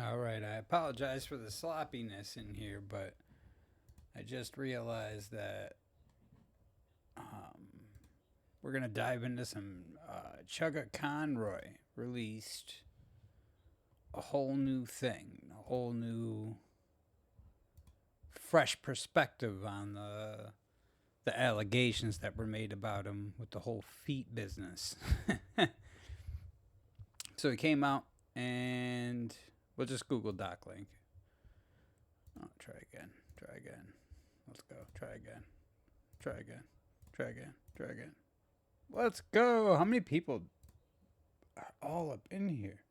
All right, I apologize for the sloppiness in here, but I just realized that um, we're gonna dive into some Chuggaconroy released a whole new thing, a whole new fresh perspective on the allegations that were made about him with the whole feet business. So he came out and we'll just Google Doc link. Oh, try again. Try again. Let's go. Try again. Try again. Try again. Try again. Let's go. How many people are all up in here?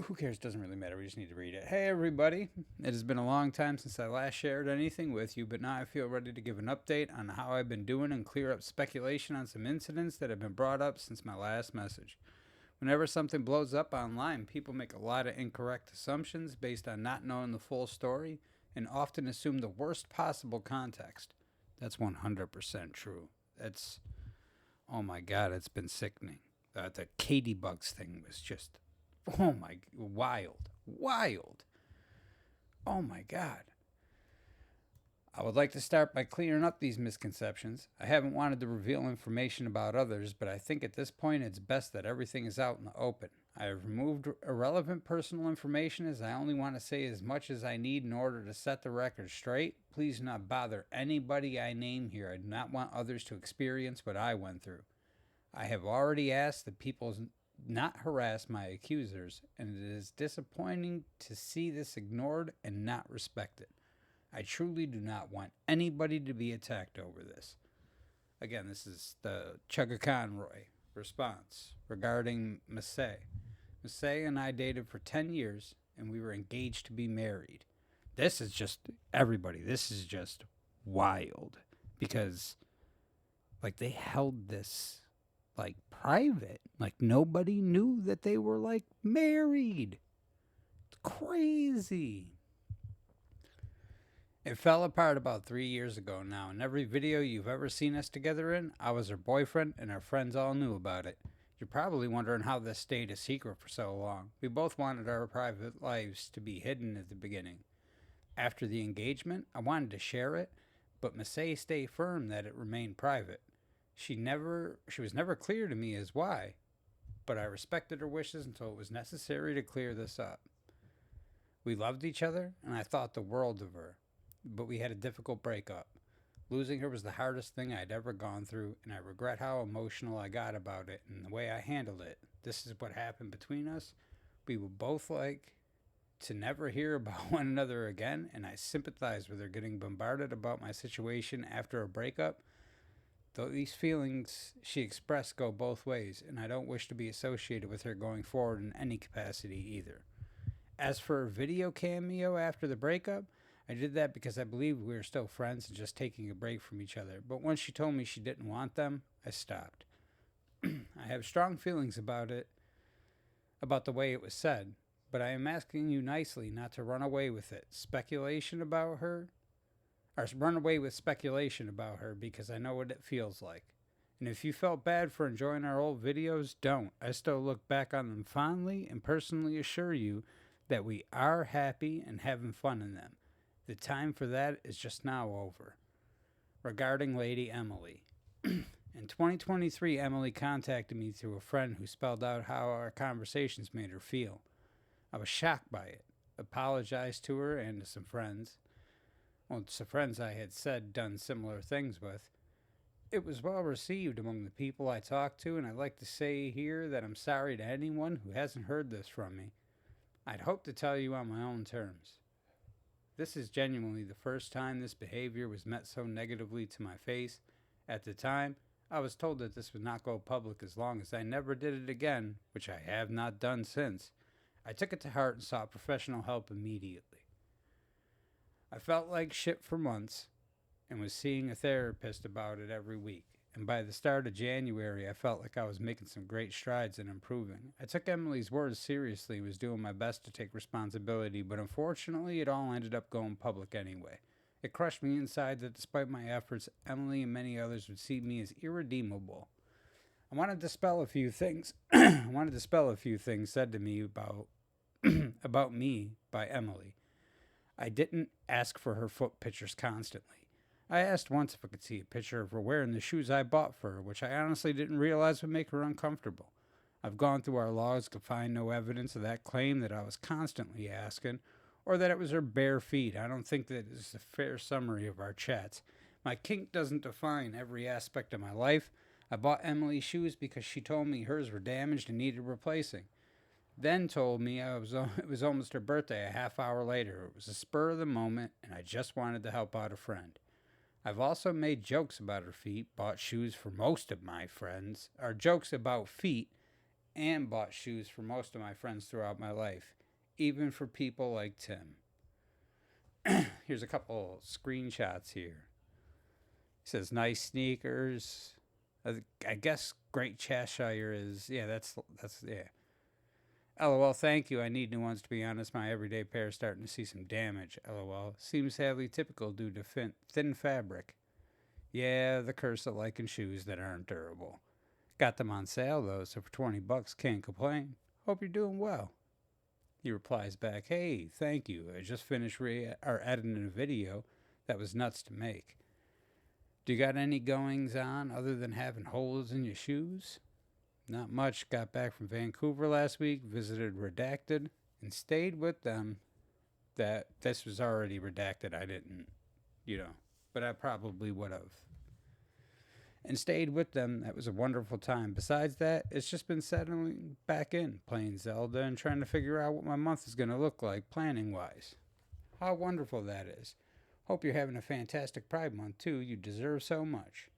Who cares? Doesn't really matter. We just need to read it. Hey, everybody. It has been a long time since I last shared anything with you, but now I feel ready to give an update on how I've been doing and clear up speculation on some incidents that have been brought up since my last message. Whenever something blows up online, people make a lot of incorrect assumptions based on not knowing the full story and often assume the worst possible context. That's 100% true. That's, oh my God, it's been sickening. The Katie Bugs thing was just, oh my, wild, wild. Oh my God. I would like to start by clearing up these misconceptions. I haven't wanted to reveal information about others, but I think at this point it's best that everything is out in the open. I have removed irrelevant personal information as I only want to say as much as I need in order to set the record straight. Please do not bother anybody I name here. I do not want others to experience what I went through. I have already asked that people not harass my accusers, and it is disappointing to see this ignored and not respected. I truly do not want anybody to be attacked over this. Again, this is the Chuggaconroy response regarding Masae. Masae and I dated for 10 years and we were engaged to be married. This is just, everybody, this is just wild because, like, they held this, like, private. Like, nobody knew that they were, like, married. It's crazy. It fell apart about 3 years ago now, and every video you've ever seen us together in, I was her boyfriend, and our friends all knew about it. You're probably wondering how this stayed a secret for so long. We both wanted our private lives to be hidden at the beginning. After the engagement, I wanted to share it, but Masae stayed firm that it remained private. She was never clear to me as why, but I respected her wishes until it was necessary to clear this up. We loved each other, and I thought the world of her, but we had a difficult breakup. Losing her was the hardest thing I'd ever gone through, and I regret how emotional I got about it and the way I handled it. This is what happened between us. We would both like to never hear about one another again, and I sympathize with her getting bombarded about my situation after a breakup. Though these feelings she expressed go both ways, and I don't wish to be associated with her going forward in any capacity either. As for a video cameo after the breakup, I did that because I believed we were still friends and just taking a break from each other. But once she told me she didn't want them, I stopped. I have strong feelings about it, about the way it was said, but I am asking you nicely not to run away with it. Speculation about her, or run away with speculation about her because I know what it feels like. And if you felt bad for enjoying our old videos, don't. I still look back on them fondly and personally assure you that we are happy and having fun in them. The time for that is just now over. Regarding Lady Emily. In 2023, Emily contacted me through a friend who spelled out how our conversations made her feel. I was shocked by it, apologized to her and to some friends. Well, some friends I had said done similar things with. It was well received among the people I talked to, and I'd like to say here that I'm sorry to anyone who hasn't heard this from me. I'd hope to tell you on my own terms. This is genuinely the first time this behavior was met so negatively to my face. At the time, I was told that this would not go public as long as I never did it again, which I have not done since. I took it to heart and sought professional help immediately. I felt like shit for months and was seeing a therapist about it every week. And by the start of January, I felt like I was making some great strides in improving. I took Emily's words seriously and was doing my best to take responsibility, but unfortunately, it all ended up going public anyway. It crushed me inside that despite my efforts, Emily and many others would see me as irredeemable. I wanted to dispel a few things. I wanted to dispel a few things said to me about About Me by Emily. I didn't ask for her foot pictures constantly. I asked once if I could see a picture of her wearing the shoes I bought for her, which I honestly didn't realize would make her uncomfortable. I've gone through our logs to find no evidence of that claim that I was constantly asking, or that it was her bare feet. I don't think that is a fair summary of our chats. My kink doesn't define every aspect of my life. I bought Emily shoes because she told me hers were damaged and needed replacing. Then told me it was almost her birthday a half hour later. It was a spur of the moment, and I just wanted to help out a friend. I've also made jokes about her feet, bought shoes for most of my friends, or jokes about feet, and bought shoes for most of my friends throughout my life, even for people like Tim. Here's a couple screenshots here. He says, nice sneakers. I guess Great Cheshire is, yeah, that's, yeah. LOL, thank you. I need new ones, to be honest. My everyday pair is starting to see some damage. LOL. Seems sadly typical due to thin fabric. Yeah, the curse of liking shoes that aren't durable. Got them on sale, though, so for $20, can't complain. Hope you're doing well. He replies back, hey, thank you. I just finished editing a video that was nuts to make. Do you got any goings on other than having holes in your shoes? Not much. Got back from Vancouver last week, visited Redacted, and stayed with them. That this was already redacted. I didn't, but I probably would have. And stayed with them. That was a wonderful time. Besides that, it's just been settling back in, playing Zelda, and trying to figure out what my month is going to look like, planning-wise. How wonderful that is. Hope you're having a fantastic Pride Month, too. You deserve so much.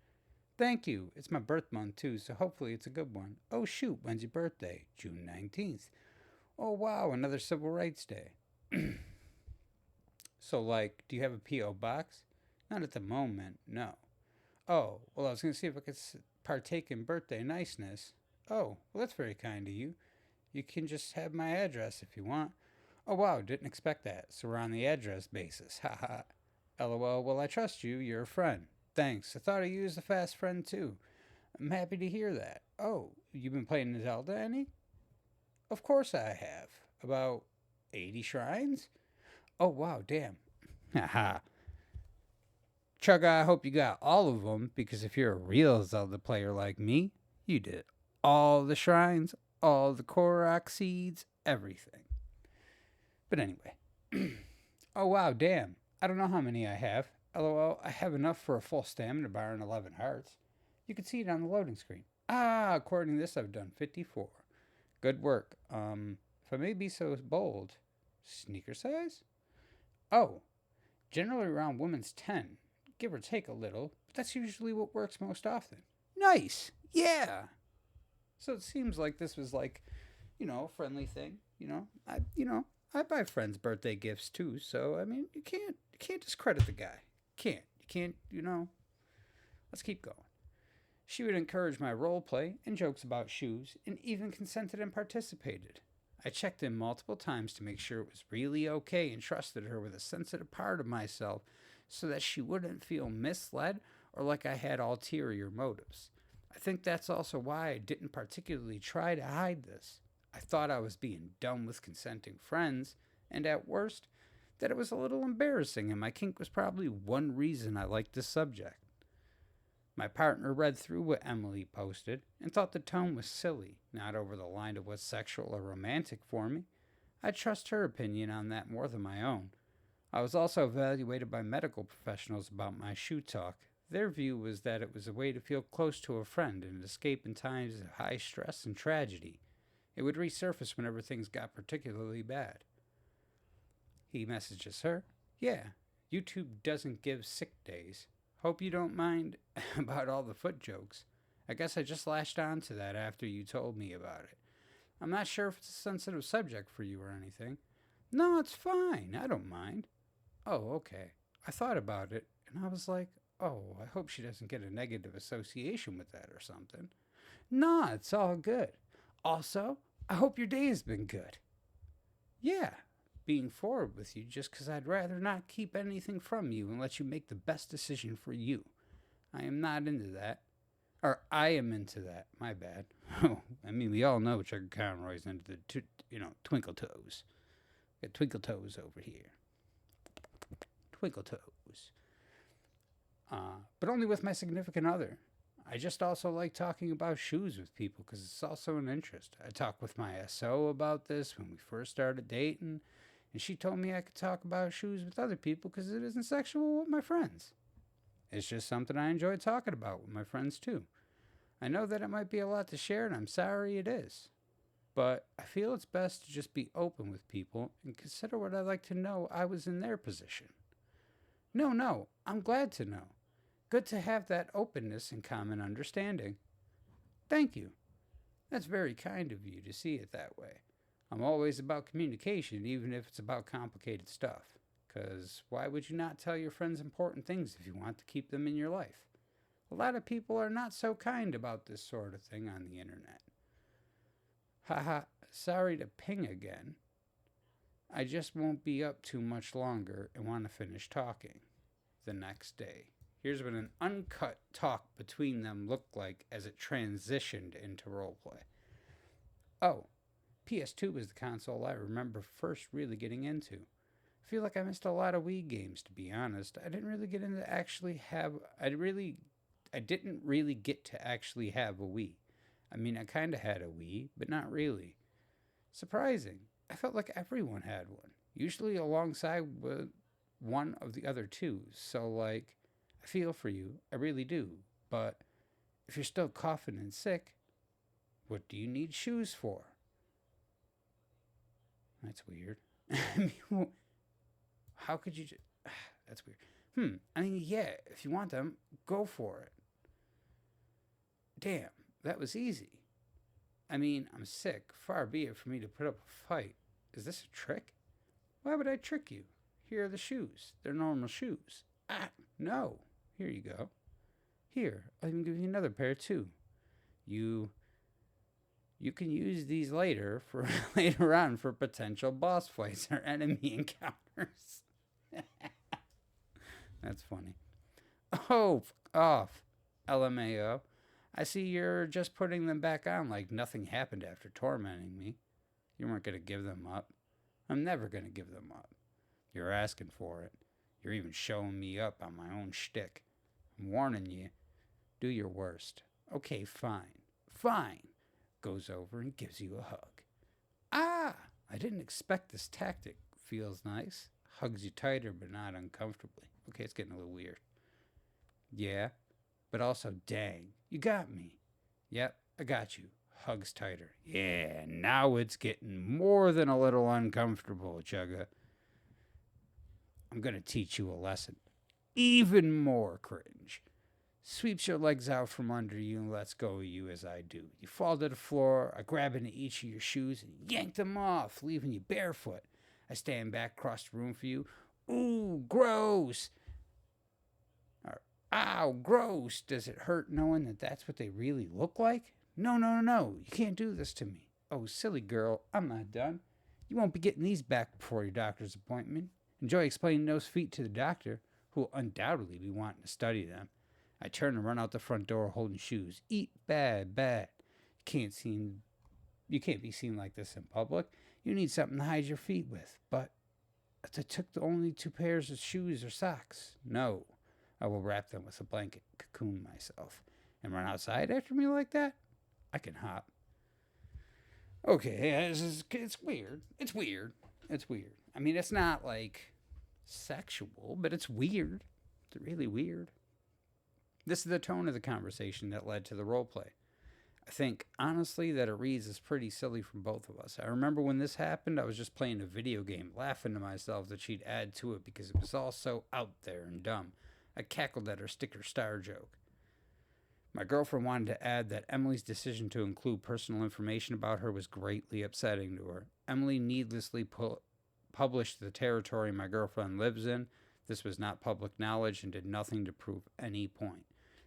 Thank you. It's my birth month, too, so hopefully it's a good one. Oh, shoot, when's your birthday? June 19th. Oh, wow, another Civil Rights Day. So, do you have a P.O. box? Not at the moment, no. Oh, well, I was going to see if I could partake in birthday niceness. Oh, well, that's very kind of you. You can just have my address if you want. Oh, wow, didn't expect that. So we're on the address basis. Haha. LOL, well, I trust you. You're a friend. Thanks. I thought of you as a fast friend, too. I'm happy to hear that. Oh, you've been playing Zelda any? Of course I have. About 80 shrines? Oh, wow, damn. Haha. Chugga, I hope you got all of them, because if you're a real Zelda player like me, you did all the shrines, all the Korok seeds, everything. But anyway. Oh, wow, damn. I don't know how many I have. LOL, I have enough for a full stamina bar and 11 hearts. You can see it on the loading screen. According to this, I've done 54. Good work. If I may be so bold, sneaker size? Oh, generally around women's 10. Give or take a little, but that's usually what works most often. Nice! Yeah! So it seems like this was a friendly thing. I buy friends birthday gifts too, so I mean you can't discredit the guy. You can't, let's keep going. She would encourage my role play and jokes about shoes, and even consented and participated. I checked in multiple times to make sure it was really okay and trusted her with a sensitive part of myself so that she wouldn't feel misled or like I had ulterior motives. I think that's also why I didn't particularly try to hide this. I thought I was being dumb with consenting friends, and at worst, that it was a little embarrassing, and my kink was probably one reason I liked this subject. My partner read through what Emily posted and thought the tone was silly, not over the line of what's sexual or romantic for me. I trust her opinion on that more than my own. I was also evaluated by medical professionals about my shoe talk. Their view was that it was a way to feel close to a friend and escape in times of high stress and tragedy. It would resurface whenever things got particularly bad. He messages her, yeah, YouTube doesn't give sick days. Hope you don't mind about all the foot jokes. I guess I just latched on to that after you told me about it. I'm not sure if it's a sensitive subject for you or anything. No, it's fine. I don't mind. Oh, okay. I thought about it, and I was like, oh, I hope she doesn't get a negative association with that or something. Nah, it's all good. Also, I hope your day has been good. Yeah, being forward with you just because I'd rather not keep anything from you and let you make the best decision for you. I am not into that. Or I am into that. My bad. Oh, I mean, we all know Chuggaconroy's into the, twinkle toes. Got twinkle toes over here. Twinkle toes. But only with my significant other. I just also like talking about shoes with people because it's also an interest. I talked with my SO about this when we first started dating, and she told me I could talk about shoes with other people because it isn't sexual with my friends. It's just something I enjoy talking about with my friends too. I know that it might be a lot to share, and I'm sorry it is. But I feel it's best to just be open with people and consider what I'd like to know I was in their position. No, I'm glad to know. Good to have that openness and common understanding. Thank you. That's very kind of you to see it that way. I'm always about communication, even if it's about complicated stuff. Because why would you not tell your friends important things if you want to keep them in your life? A lot of people are not so kind about this sort of thing on the internet. Haha, sorry to ping again. I just won't be up too much longer and want to finish talking. The next day. Here's what an uncut talk between them looked like as it transitioned into roleplay. Oh, PS2 was the console I remember first really getting into. I feel like I missed a lot of Wii games, to be honest. I didn't really get to actually have a Wii. I mean, I kind of had a Wii, but not really. Surprising. I felt like everyone had one, usually alongside with one of the other two. So, like, I feel for you. I really do. But if you're still coughing and sick, what do you need shoes for? That's weird. I mean, how could you just... That's weird. I mean, yeah, if you want them, go for it. Damn, that was easy. I mean, I'm sick. Far be it for me to put up a fight. Is this a trick? Why would I trick you? Here are the shoes. They're normal shoes. No. Here you go. Here, I'll even give you another pair too. You can use these later on for potential boss fights or enemy encounters. That's funny. Oh, off. LMAO. I see you're just putting them back on like nothing happened after tormenting me. You weren't going to give them up. I'm never going to give them up. You're asking for it. You're even showing me up on my own shtick. I'm warning you. Do your worst. Okay, fine. Fine. Goes over and gives you a hug. I didn't expect this tactic. Feels nice. Hugs you tighter but not uncomfortably. Okay, it's getting a little weird. Yeah, but also dang. You got me. Yep, I got you. Hugs tighter. Yeah, now it's getting more than a little uncomfortable, Chugga. I'm going to teach you a lesson. Even more cringe. Sweeps your legs out from under you and lets go of you as I do. You fall to the floor. I grab into each of your shoes and yank them off, leaving you barefoot. I stand back across the room for you. Ooh, gross. Or, ow, gross. Does it hurt knowing that that's what they really look like? No. You can't do this to me. Oh, silly girl. I'm not done. You won't be getting these back before your doctor's appointment. Enjoy explaining those feet to the doctor, who will undoubtedly be wanting to study them. I turn and run out the front door holding shoes. Eat bad. You can't be seen like this in public. You need something to hide your feet with. But I took only 2 pairs of shoes or socks. No, I will wrap them with a blanket, cocoon myself, and run outside after me like that? I can hop. Okay, it's weird. It's weird. I mean, it's not like sexual, but it's weird. It's really weird. This is the tone of the conversation that led to the roleplay. I think, honestly, that it reads as pretty silly from both of us. I remember when this happened, I was just playing a video game, laughing to myself that she'd add to it because it was all so out there and dumb. I cackled at her sticker star joke. My girlfriend wanted to add that Emily's decision to include personal information about her was greatly upsetting to her. Emily needlessly published the territory my girlfriend lives in. This was not public knowledge and did nothing to prove any point.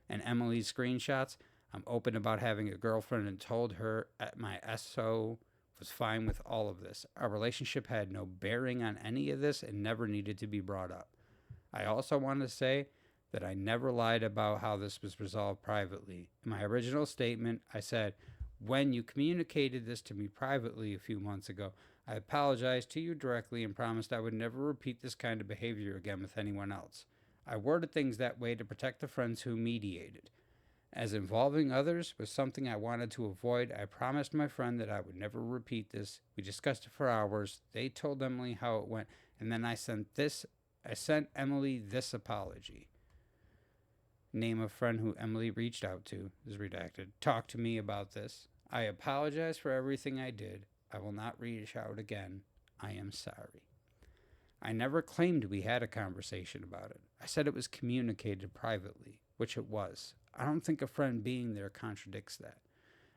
And Emily's screenshots, I'm open about having a girlfriend and told her at my SO was fine with all of this. Our relationship had no bearing on any of this and never needed to be brought up. I also want to say that I never lied about how this was resolved privately. In my original statement, I said, When you communicated this to me privately a few months ago, I apologized to you directly and promised I would never repeat this kind of behavior again with anyone else. I worded things that way to protect the friends who mediated. As involving others was something I wanted to avoid, I promised my friend that I would never repeat this. We discussed it for hours. They told Emily how it went, and then I sent Emily this apology. Name of friend who Emily reached out to is redacted. Talk to me about this. I apologize for everything I did. I will not reach out again. I am sorry. I never claimed we had a conversation about it. I said it was communicated privately, which it was. I don't think a friend being there contradicts that.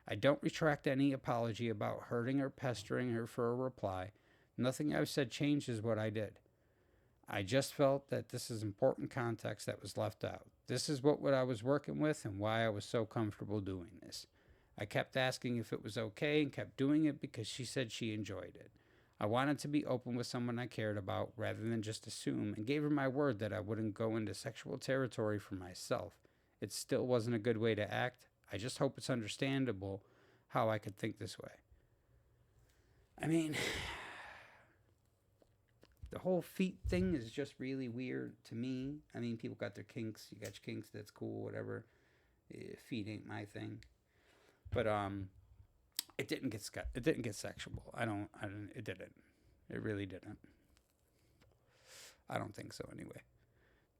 I don't retract any apology about hurting or pestering her for a reply. Nothing I've said changes what I did. I just felt that this is important context that was left out. This is what I was working with and why I was so comfortable doing this. I kept asking if it was okay and kept doing it because she said she enjoyed it. I wanted to be open with someone I cared about rather than just assume, and gave her my word that I wouldn't go into sexual territory for myself. It still wasn't a good way to act. I just hope it's understandable how I could think this way. I mean, the whole feet thing is just really weird to me. I mean, people got their kinks. You got your kinks. That's cool. Whatever. Feet ain't my thing. But it didn't get sexual. It didn't. It really didn't. I don't think so anyway.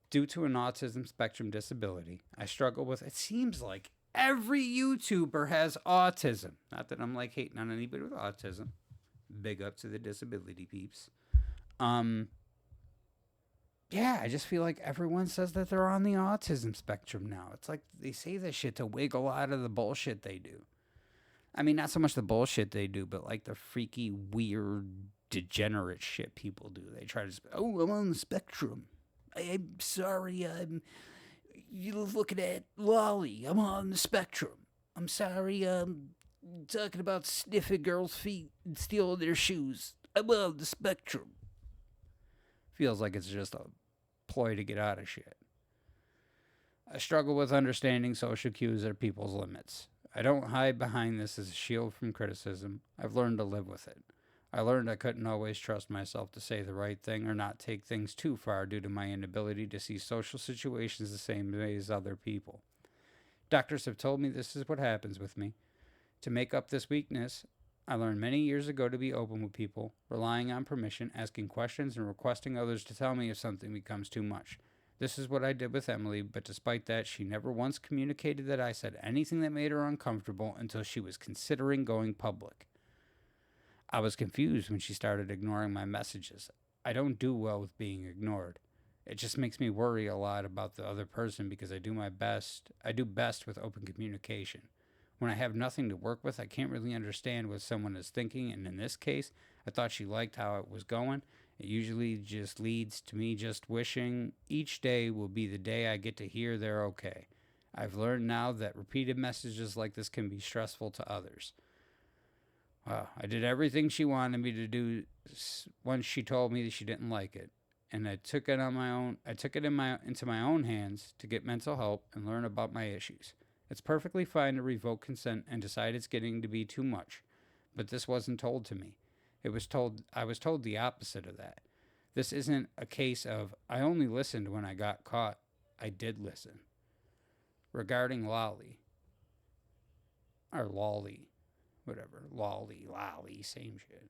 Due to an autism spectrum disability, I struggle with. It seems like every YouTuber has autism. Not that I'm like hating on anybody with autism. Big up to the disability peeps. Yeah, I just feel like everyone says that they're on the autism spectrum now. It's like they say this shit to wiggle out of the bullshit they do. I mean, not so much the bullshit they do, but like the freaky, weird, degenerate shit people do. They try to say, oh, I'm on the spectrum. I'm sorry, you're looking at Lolly. I'm on the spectrum. I'm sorry, I'm talking about sniffing girls' feet and stealing their shoes. I'm on the spectrum. Feels like it's just a ploy to get out of shit. I struggle with understanding social cues or people's limits. I don't hide behind this as a shield from criticism. I've learned to live with it. I learned I couldn't always trust myself to say the right thing or not take things too far due to my inability to see social situations the same way as other people. Doctors have told me this is what happens with me. To make up this weakness, I learned many years ago to be open with people, relying on permission, asking questions, and requesting others to tell me if something becomes too much. This is what I did with Emily, but despite that, she never once communicated that I said anything that made her uncomfortable until she was considering going public. I was confused when she started ignoring my messages. I don't do well with being ignored. It just makes me worry a lot about the other person because I do best with open communication. When I have nothing to work with, I can't really understand what someone is thinking, and in this case, I thought she liked how it was going. It usually just leads to me just wishing each day will be the day I get to hear they're okay. I've learned now that repeated messages like this can be stressful to others. Wow, I did everything she wanted me to do once she told me that she didn't like it. And I took it on my own. I took it into my own hands to get mental help and learn about my issues. It's perfectly fine to revoke consent and decide it's getting to be too much, but this wasn't told to me. I was told the opposite of that. This isn't a case of I only listened when I got caught. I did listen. Regarding Lolly, whatever, Lolly, same shit.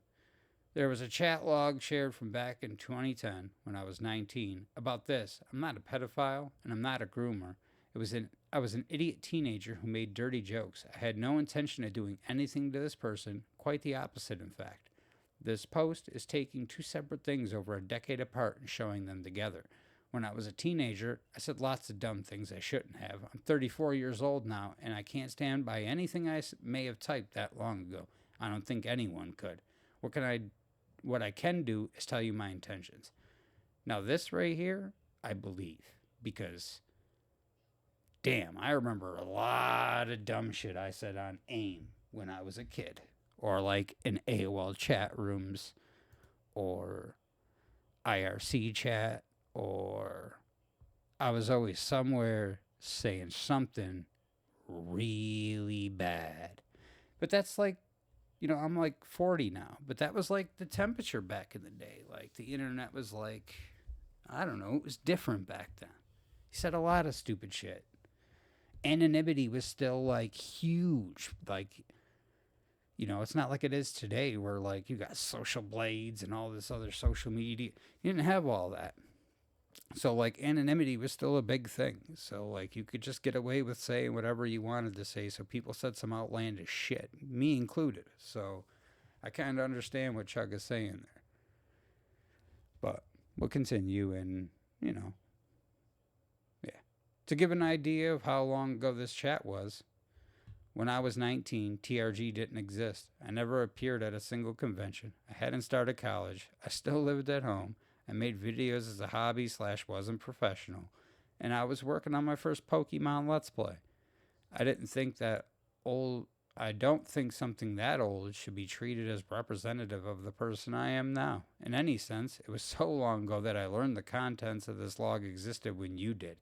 There was a chat log shared from back in 2010 when I was 19 about this. I'm not a pedophile and I'm not a groomer. I was an idiot teenager who made dirty jokes. I had no intention of doing anything to this person, quite the opposite in fact. This post is taking two separate things over a decade apart and showing them together. When I was a teenager, I said lots of dumb things I shouldn't have. I'm 34 years old now, and I can't stand by anything I may have typed that long ago. I don't think anyone could. What I can do is tell you my intentions. Now this right here, I believe, because damn, I remember a lot of dumb shit I said on AIM when I was a kid. Or like in AOL chat rooms, or IRC chat, or I was always somewhere saying something really bad. But that's like, I'm like 40 now, but that was like the temperature back in the day. Like the internet was like, I don't know, it was different back then. He said a lot of stupid shit. Anonymity was still like huge. Like, it's not like it is today where like you got social blades and all this other social media. You didn't have all that. So like anonymity was still a big thing. So like you could just get away with saying whatever you wanted to say. So people said some outlandish shit, me included. So I kind of understand what Chugga's saying there. But we'll continue and, yeah. To give an idea of how long ago this chat was, when I was 19, TRG didn't exist. I never appeared at a single convention. I hadn't started college. I still lived at home. I made videos as a hobby / wasn't professional. And I was working on my first Pokemon Let's Play. I didn't think that old I don't think something that old should be treated as representative of the person I am now. In any sense, it was so long ago that I learned the contents of this log existed when you did.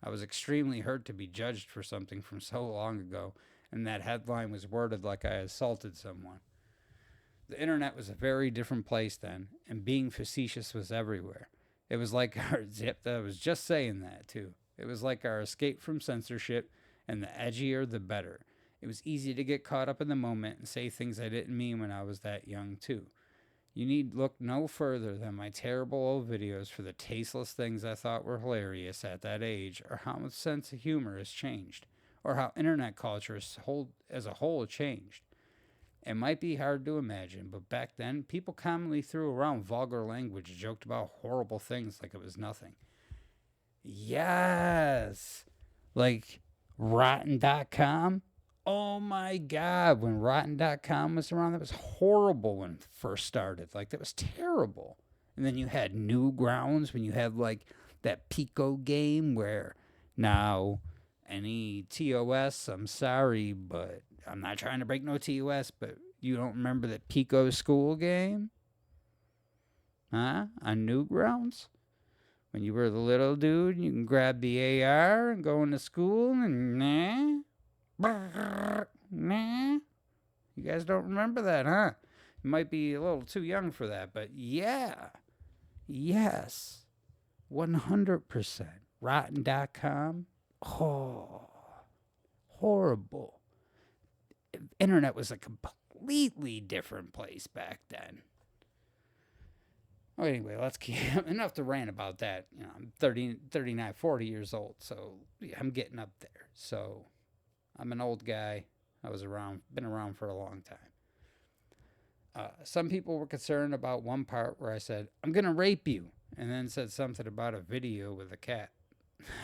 I was extremely hurt to be judged for something from so long ago, and that headline was worded like I assaulted someone. The internet was a very different place then, and being facetious was everywhere. It was like our I was just saying that too. It was like our escape from censorship, and the edgier the better. It was easy to get caught up in the moment and say things I didn't mean when I was that young too. You need look no further than my terrible old videos for the tasteless things I thought were hilarious at that age, or how my sense of humor has changed, or how internet culture as a whole changed. It might be hard to imagine, but back then, people commonly threw around vulgar language and joked about horrible things like it was nothing. Yes! Like Rotten.com? Oh my God, when Rotten.com was around, that was horrible when it first started. Like, that was terrible. And then you had Newgrounds when you had, like, that Pico game where now any TOS, I'm sorry, but I'm not trying to break no TOS, but you don't remember that Pico school game? Huh? On Newgrounds? When you were the little dude, you can grab the AR and go into school and nah. You guys don't remember that, huh? You might be a little too young for that, but yeah. Yes. 100%. Rotten.com. Oh. Horrible. Internet was a completely different place back then. Well, anyway, let's keep enough to rant about that. I'm 30, 39, 40 years old, so yeah, I'm getting up there. So I'm an old guy. Been around for a long time. Some people were concerned about one part where I said, I'm going to rape you, and then said something about a video with a cat.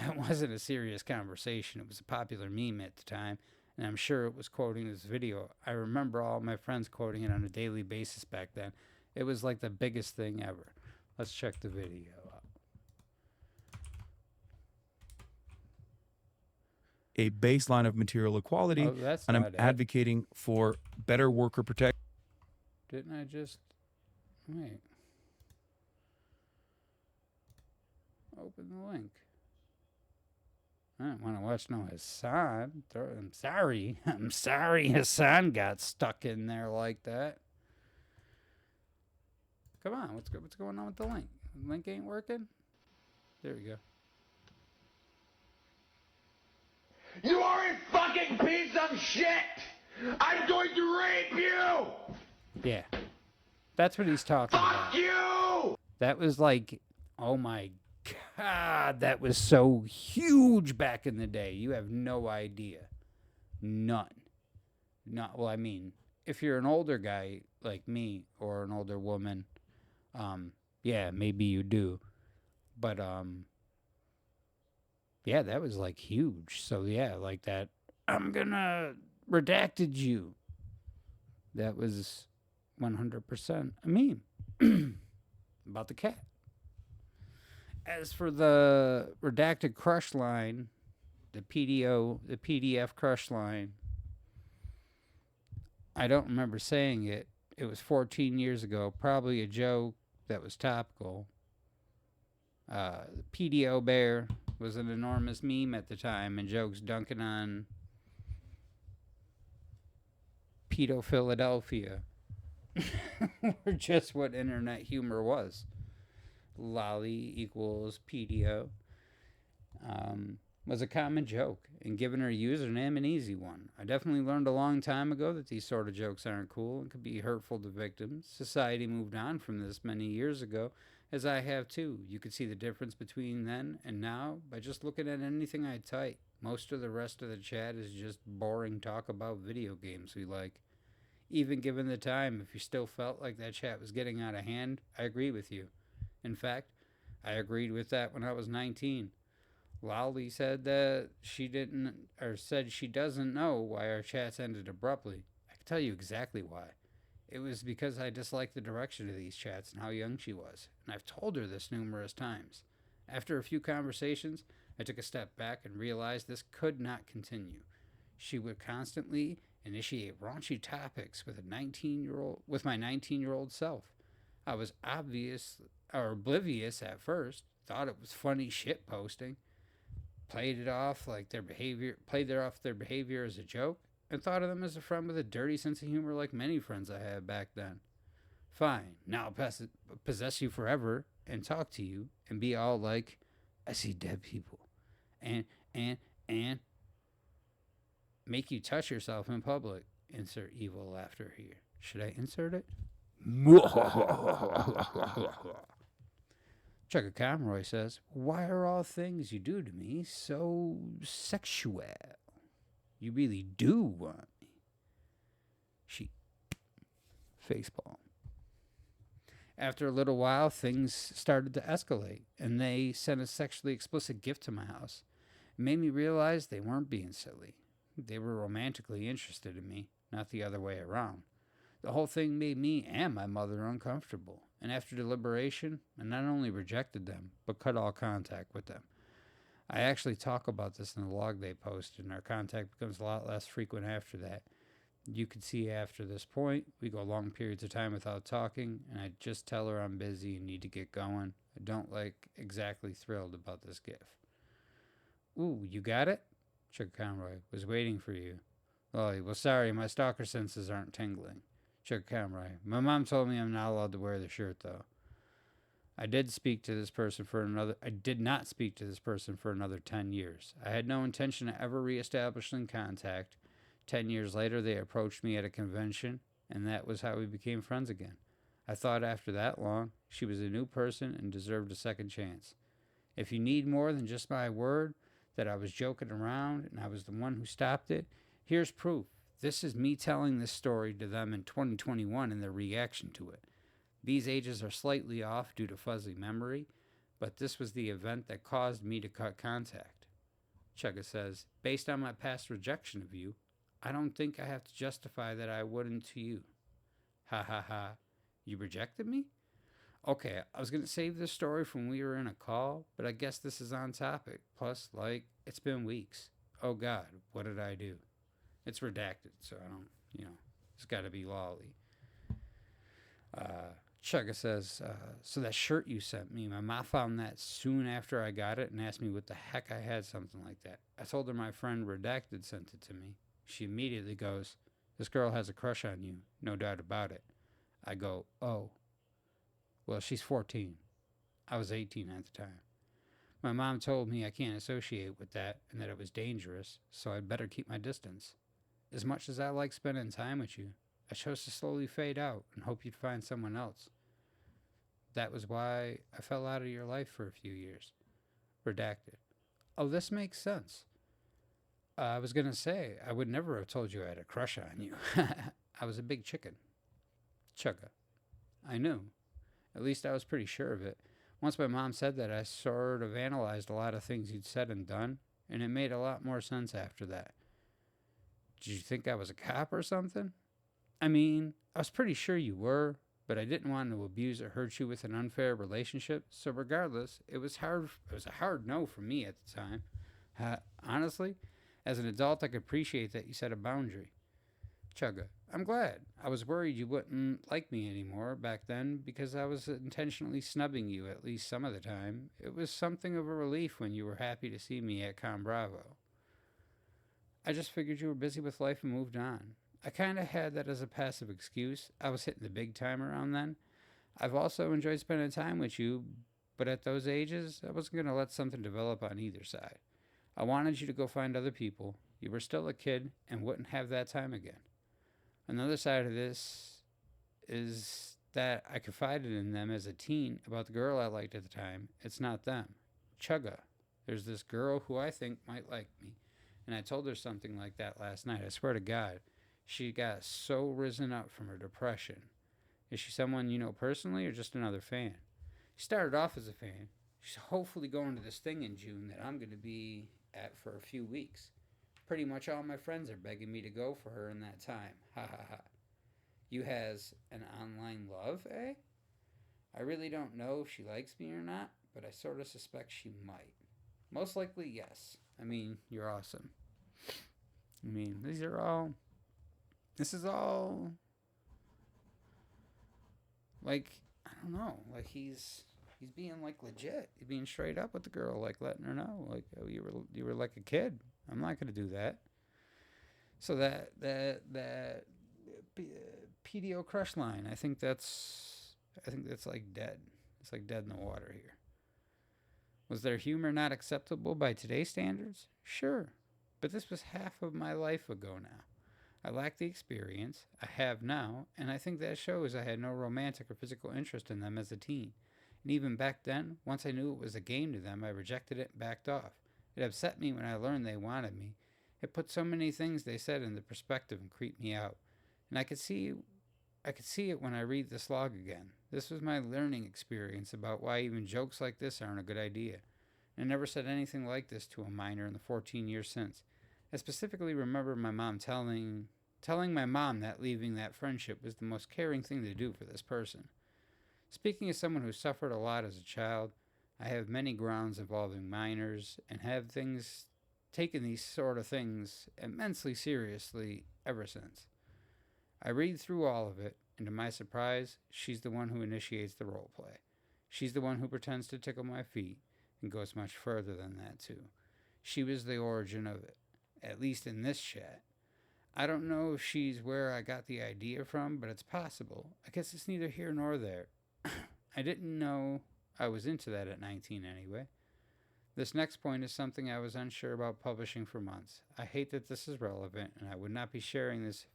It wasn't a serious conversation. It was a popular meme at the time, and I'm sure it was quoting this video. I remember all my friends quoting it on a daily basis back then. It was like the biggest thing ever. Let's check the video out. A baseline of material equality, and I'm advocating for better worker protection. Didn't I just... Wait. Open the link. I don't want to watch no Hassan. I'm sorry. I'm sorry Hassan got stuck in there like that. Come on, what's going on with the link? The link ain't working? There we go. You are a fucking piece of shit! I'm going to rape you! Yeah. That's what he's talking about. Fuck you! That was like, oh my God, that was so huge back in the day. You have no idea. None. Not, well, I mean, if you're an older guy like me or an older woman, yeah, maybe you do. But, yeah, that was like huge. So, yeah, like that, I'm gonna redacted you. That was 100% a meme about the cat. As for the redacted crush line, the PDF crush line, I don't remember saying it. It was 14 years ago, probably a joke that was topical. The PDO bear was an enormous meme at the time, and jokes dunking on Pedo Philadelphia. Or just what internet humor was. Lolly equals pedio. Was a common joke, and giving her username an easy one. I definitely learned a long time ago that these sort of jokes aren't cool and could be hurtful to victims. Society moved on from this many years ago, as I have too. You could see the difference between then and now by just looking at anything I type. Most of the rest of the chat is just boring talk about video games we like. Even given the time, if you still felt like that chat was getting out of hand, I agree with you. In fact, I agreed with that when I was 19. Lolly said that said she doesn't know why our chats ended abruptly. I can tell you exactly why. It was because I disliked the direction of these chats and how young she was, and I've told her this numerous times. After a few conversations, I took a step back and realized this could not continue. She would constantly initiate raunchy topics with my 19-year-old self. I was oblivious at first, thought it was funny shit posting. Played off their behavior as a joke, and thought of them as a friend with a dirty sense of humor like many friends I had back then. Fine, now I'll possess you forever and talk to you and be all like, I see dead people. And make you touch yourself in public. Insert evil laughter here. Should I insert it? Chuggaconroy says, why are all things you do to me so sexual? You really do want me. She facepalm. After a little while, things started to escalate, and they sent a sexually explicit gift to my house. It made me realize they weren't being silly. They were romantically interested in me, not the other way around. The whole thing made me and my mother uncomfortable, and after deliberation, I not only rejected them, but cut all contact with them. I actually talk about this in the log they posted, and our contact becomes a lot less frequent after that. You can see after this point, we go long periods of time without talking, and I just tell her I'm busy and need to get going. I don't exactly thrilled about this gift. Ooh, you got it? Chuggaconroy was waiting for you. Lolly, well, sorry, my stalker senses aren't tingling. Chuggaconroy, my mom told me I'm not allowed to wear the shirt, though. I did not speak to this person for another 10 years. I had no intention of ever reestablishing contact. 10 years later, they approached me at a convention, and that was how we became friends again. I thought after that long, she was a new person and deserved a second chance. If you need more than just my word that I was joking around and I was the one who stopped it, here's proof. This is me telling this story to them in 2021 and their reaction to it. These ages are slightly off due to fuzzy memory, but this was the event that caused me to cut contact. Chugga says, based on my past rejection of you, I don't think I have to justify that I wouldn't to you. Ha ha ha. You rejected me? Okay, I was going to save this story from when we were in a call, but I guess this is on topic. Plus, it's been weeks. Oh God, what did I do? It's redacted, so I don't, it's got to be Lolly. Chugga says, so that shirt you sent me, my mom found that soon after I got it and asked me what the heck I had something like that. I told her my friend Redacted sent it to me. She immediately goes, this girl has a crush on you, no doubt about it. I go, oh. Well, she's 14. I was 18 at the time. My mom told me I can't associate with that and that it was dangerous, so I'd better keep my distance. As much as I like spending time with you, I chose to slowly fade out and hope you'd find someone else. That was why I fell out of your life for a few years. Redacted. Oh, this makes sense. I was going to say, I would never have told you I had a crush on you. I was a big chicken. Chugga. I knew. At least I was pretty sure of it. Once my mom said that, I sort of analyzed a lot of things you'd said and done, and it made a lot more sense after that. Did you think I was a cop or something? I mean, I was pretty sure you were, but I didn't want to abuse or hurt you with an unfair relationship, so regardless, it was a hard no for me at the time. Honestly, as an adult, I could appreciate that you set a boundary. Chugga, I'm glad. I was worried you wouldn't like me anymore back then because I was intentionally snubbing you at least some of the time. It was something of a relief when you were happy to see me at Con Bravo. I just figured you were busy with life and moved on. I kind of had that as a passive excuse. I was hitting the big time around then. I've also enjoyed spending time with you, but at those ages, I wasn't going to let something develop on either side. I wanted you to go find other people. You were still a kid and wouldn't have that time again. Another side of this is that I confided in them as a teen about the girl I liked at the time. It's not them. Chugga. There's this girl who I think might like me. And I told her something like that last night. I swear to God. She got so risen up from her depression. Is she someone you know personally or just another fan? She started off as a fan. She's hopefully going to this thing in June that I'm going to be at for a few weeks. Pretty much all my friends are begging me to go for her in that time. Ha ha ha. You has an online love, eh? I really don't know if she likes me or not, but I sort of suspect she might. Most likely, yes. I mean, you're awesome. I mean, this is all, like, I don't know, like he's being like legit. He's being straight up with the girl, like letting her know, like, oh, you were like a kid. I'm not gonna do that. So that PDO crush line, I think that's like dead. It's like dead in the water here. Was their humor not acceptable by today's standards? Sure, but this was half of my life ago now. I lack the experience I have now, and I think that shows I had no romantic or physical interest in them as a teen. And even back then, once I knew it was a game to them, I rejected it and backed off. It upset me when I learned they wanted me. It put so many things they said into perspective and creeped me out. And I could see it when I read this log again. This was my learning experience about why even jokes like this aren't a good idea. And I never said anything like this to a minor in the 14 years since. I specifically remember my mom telling my mom that leaving that friendship was the most caring thing to do for this person. Speaking as someone who suffered a lot as a child, I have many grounds involving minors and have taken these sort of things immensely seriously ever since. I read through all of it, and to my surprise, she's the one who initiates the role play. She's the one who pretends to tickle my feet and goes much further than that, too. She was the origin of it, at least in this chat. I don't know if she's where I got the idea from, but it's possible. I guess it's neither here nor there. I didn't know I was into that at 19 anyway. This next point is something I was unsure about publishing for months. I hate that this is relevant, and I would not be sharing this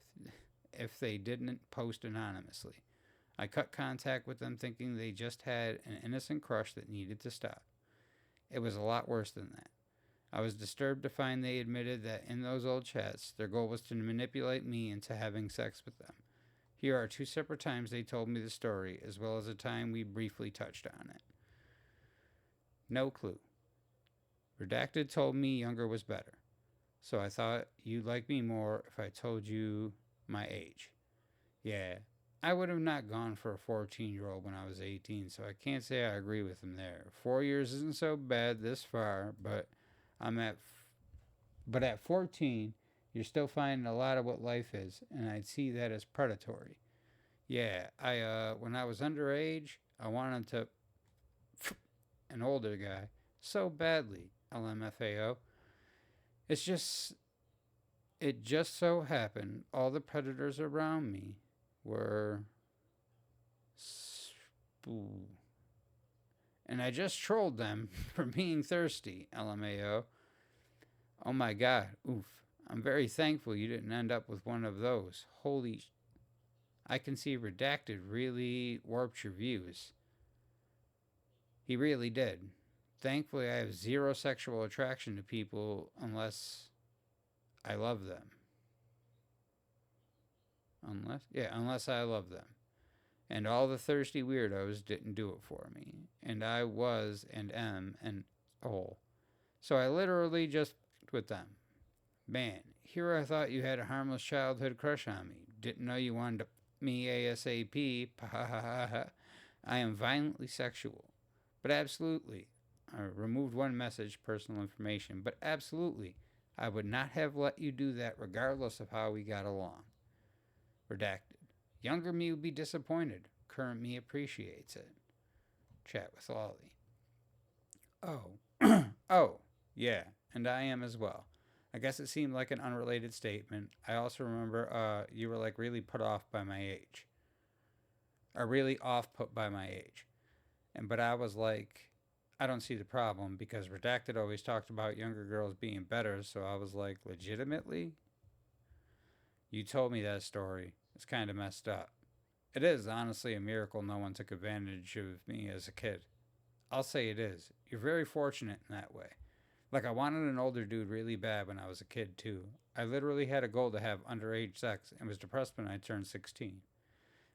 if they didn't post anonymously. I cut contact with them thinking they just had an innocent crush that needed to stop. It was a lot worse than that. I was disturbed to find they admitted that in those old chats, their goal was to manipulate me into having sex with them. Here are 2 separate times they told me the story, as well as a time we briefly touched on it. No clue. Redacted told me younger was better, so I thought you'd like me more if I told you my age. Yeah, I would have not gone for a 14-year-old when I was 18, so I can't say I agree with him there. 4 years isn't so bad this far, but at 14, you're still finding a lot of what life is, and I'd see that as predatory. Yeah, when I was underage, I wanted to an older guy so badly, LMFAO. It just so happened all the predators around me were and I just trolled them for being thirsty, LMAO. Oh my God, oof. I'm very thankful you didn't end up with one of those. I can see Redacted really warped your views. He really did. Thankfully, I have zero sexual attraction to people unless I love them. Unless I love them. And all the thirsty weirdos didn't do it for me. And I was and am an hole. So I literally just with them. Man, here I thought you had a harmless childhood crush on me. Didn't know you wanted me ASAP. I am violently sexual. But absolutely, I removed one message, personal information, but absolutely, I would not have let you do that regardless of how we got along. Redacted. Younger me would be disappointed. Current me appreciates it. Chat with Lolly. Oh. Oh, yeah, and I am as well. I guess it seemed like an unrelated statement. I also remember you were like really put off by my age. Or really off put by my age. But I was like, I don't see the problem because Redacted always talked about younger girls being better, so I was like, legitimately? You told me that story. It's kind of messed up. It is honestly a miracle no one took advantage of me as a kid. I'll say it is. You're very fortunate in that way. Like, I wanted an older dude really bad when I was a kid, too. I literally had a goal to have underage sex and was depressed when I turned 16.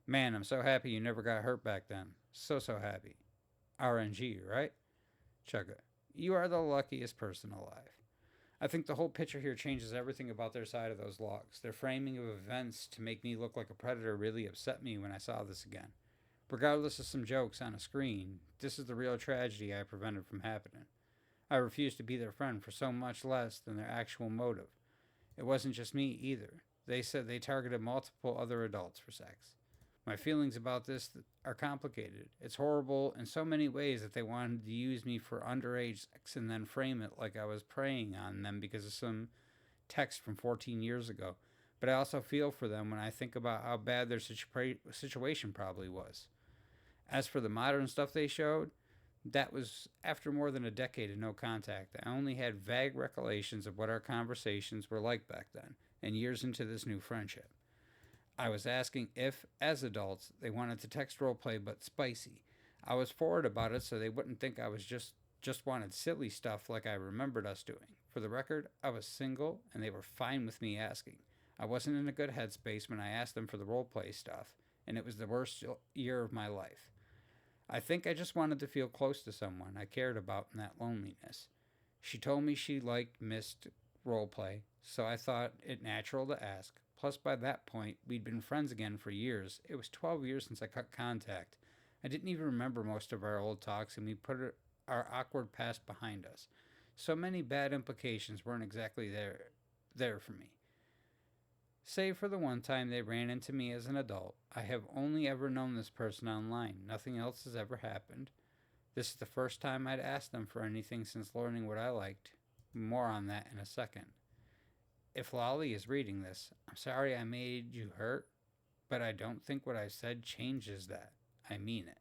Man, I'm so happy you never got hurt back then. So happy. RNG, right? Chugga, you are the luckiest person alive. I think the whole picture here changes everything about their side of those logs. Their framing of events to make me look like a predator really upset me when I saw this again. Regardless of some jokes on a screen, this is the real tragedy I prevented from happening. I refused to be their friend for so much less than their actual motive. It wasn't just me either. They said they targeted multiple other adults for sex. My feelings about this are complicated. It's horrible in so many ways that they wanted to use me for underage sex and then frame it like I was preying on them because of some text from 14 years ago. But I also feel for them when I think about how bad their situation probably was. As for the modern stuff they showed, that was after more than a decade of no contact. I only had vague recollections of what our conversations were like back then, and years into this new friendship. I was asking if, as adults, they wanted to text roleplay but spicy. I was forward about it so they wouldn't think I was just wanted silly stuff like I remembered us doing. For the record, I was single and they were fine with me asking. I wasn't in a good headspace when I asked them for the roleplay stuff, and it was the worst year of my life. I think I just wanted to feel close to someone I cared about in that loneliness. She told me she missed roleplay, so I thought it natural to ask. Plus, by that point, we'd been friends again for years. It was 12 years since I cut contact. I didn't even remember most of our old talks, and we put our awkward past behind us. So many bad implications weren't exactly there for me. Save for the one time they ran into me as an adult, I have only ever known this person online. Nothing else has ever happened. This is the first time I'd asked them for anything since learning what I liked. More on that in a second. If Lolly is reading this, I'm sorry I made you hurt, but I don't think what I said changes that. I mean it.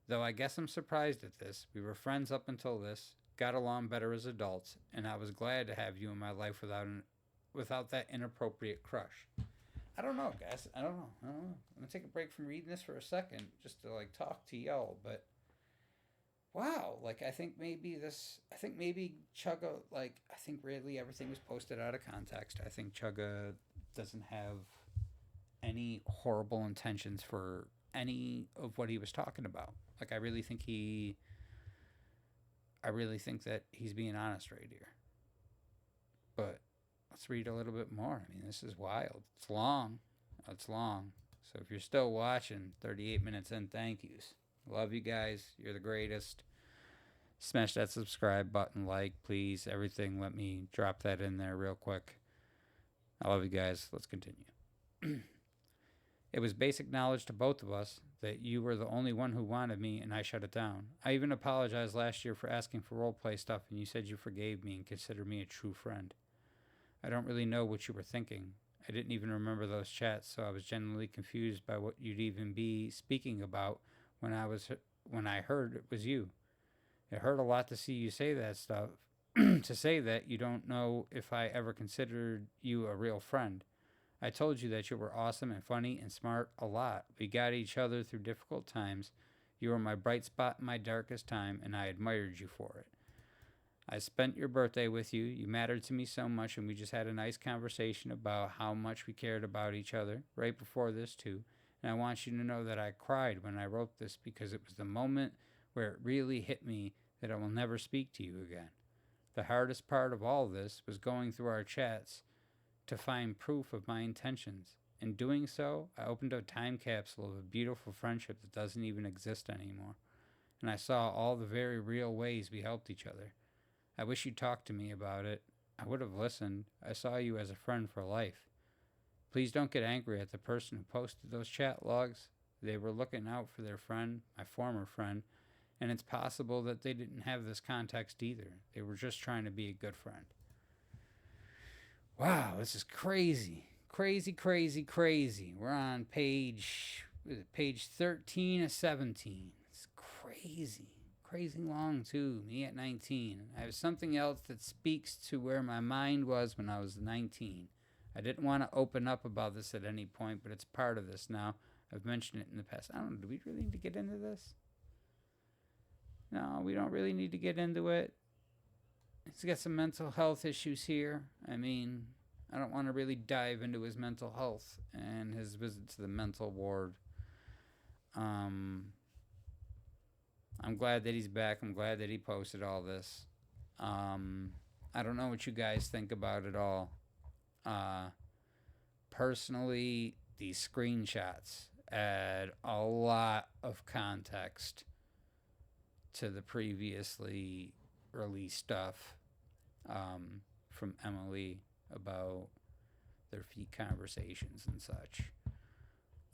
Though I guess I'm surprised at this. We were friends up until this, got along better as adults, and I was glad to have you in my life without that inappropriate crush. I don't know, guys. I don't know. I'm going to take a break from reading this for a second just to talk to y'all, but wow, I think maybe Chugga, I think really everything was posted out of context. I think Chugga doesn't have any horrible intentions for any of what he was talking about. I really think that he's being honest right here. But let's read a little bit more. I mean, this is wild. It's long. So if you're still watching, 38 minutes in, thank yous. Love you guys. You're the greatest. Smash that subscribe button, please. Everything. Let me drop that in there real quick. I love you guys. Let's continue. It was basic knowledge to both of us that you were the only one who wanted me, and I shut it down. I even apologized last year for asking for roleplay stuff, and you said you forgave me and considered me a true friend. I don't really know what you were thinking. I didn't even remember those chats, so I was genuinely confused by what you'd even be speaking about when I heard it was you. It hurt a lot to see you say that stuff, to say that you don't know if I ever considered you a real friend. I told you that you were awesome and funny and smart a lot. We got each other through difficult times. You were my bright spot in my darkest time, and I admired you for it. I spent your birthday with you. You mattered to me so much, and we just had a nice conversation about how much we cared about each other right before this, too. And I want you to know that I cried when I wrote this because it was the moment where it really hit me that I will never speak to you again. The hardest part of all this was going through our chats to find proof of my intentions. In doing so, I opened a time capsule of a beautiful friendship that doesn't even exist anymore. And I saw all the very real ways we helped each other. I wish you'd talked to me about it. I would have listened. I saw you as a friend for life. Please don't get angry at the person who posted those chat logs. They were looking out for their friend, my former friend, and it's possible that they didn't have this context either. They were just trying to be a good friend. Wow, this is crazy. Crazy, crazy, crazy. We're on page 13 of 17. It's crazy. Crazy long, too. Me at 19. I have something else that speaks to where my mind was when I was 19. I didn't want to open up about this at any point, but it's part of this now. I've mentioned it in the past. I don't know, do we really need to get into this? No, we don't really need to get into it. He's got some mental health issues here. I mean, I don't want to really dive into his mental health and his visit to the mental ward. I'm glad that he's back. I'm glad that he posted all this. I don't know what you guys think about it all. Personally, these screenshots add a lot of context to the previously released stuff from Emily about their feet conversations and such.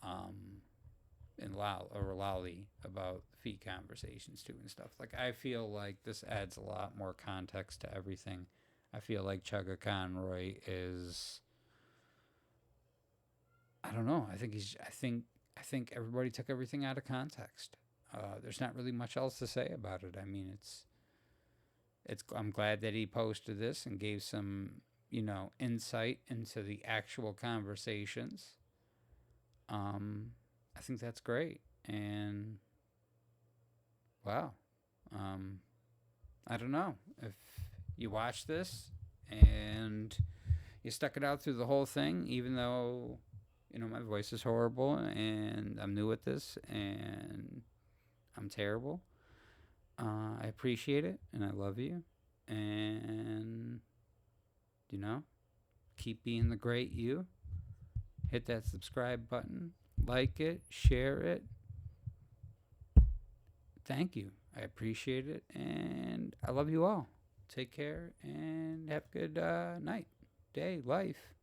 And Lolly about feet conversations too and stuff. Like, I feel like this adds a lot more context to everything. I feel like Chuggaconroy is, I don't know. I think everybody took everything out of context. There's not really much else to say about it. I mean, I'm glad that he posted this and gave some, insight into the actual conversations. I think that's great. And wow. I don't know if you watch this and you stuck it out through the whole thing, even though, my voice is horrible and I'm new at this and I'm terrible. I appreciate it and I love you. And, keep being the great you. Hit that subscribe button. Like it. Share it. Thank you. I appreciate it. And I love you all. Take care and have a good night, day, life.